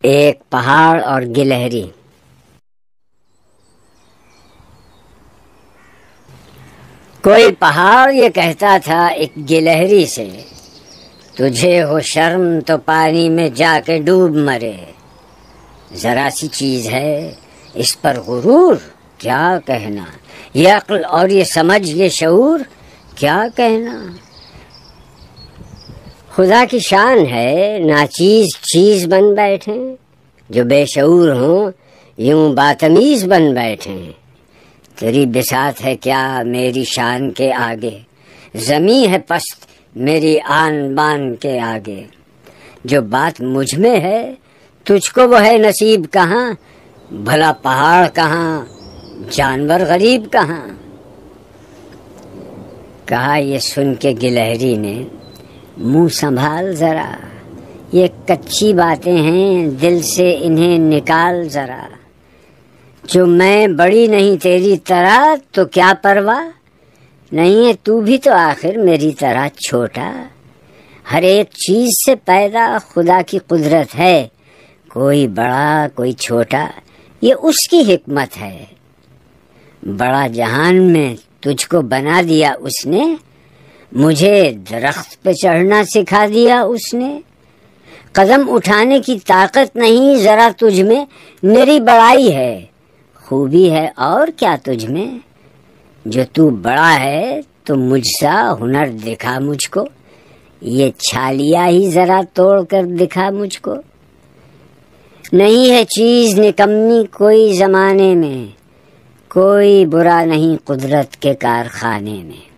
ایک پہاڑ اور گلہری۔ کوئی پہاڑ یہ کہتا تھا ایک گلہری سے، تجھے ہو شرم تو پانی میں جا کے ڈوب مرے، ذرا سی چیز ہے اس پر غرور کیا کہنا، یہ عقل اور یہ سمجھ یہ شعور کیا کہنا۔ خدا کی شان ہے ناچیز چیز بن بیٹھے، جو بے شعور ہوں یوں باتمیز بن بیٹھے۔ تیری بساط ہے کیا میری شان کے آگے، زمیں ہے پست میری آن بان کے آگے۔ جو بات مجھ میں ہے تجھ کو وہ ہے نصیب کہاں، بھلا پہاڑ کہاں جانور غریب کہاں۔ کہا یہ سن کے گلہری نے، منہ سنبھال ذرا، یہ کچی باتیں ہیں دل سے انہیں نکال ذرا۔ جو میں بڑی نہیں تیری طرح تو کیا پرواہ، نہیں ہے تو بھی تو آخر میری طرح چھوٹا۔ ہر ایک چیز سے پیدا خدا کی قدرت ہے، کوئی بڑا کوئی چھوٹا یہ اس کی حکمت ہے۔ بڑا جہان میں تجھ کو بنا دیا اس نے، مجھے درخت پہ چڑھنا سکھا دیا اس نے۔ قدم اٹھانے کی طاقت نہیں ذرا تجھ میں، میری بڑائی ہے خوبی ہے اور کیا تجھ میں۔ جو تو بڑا ہے تو مجھ سا ہنر دکھا مجھ کو، یہ چھالیا ہی ذرا توڑ کر دکھا مجھ کو۔ نہیں ہے چیز نکمی کوئی زمانے میں، کوئی برا نہیں قدرت کے کارخانے میں۔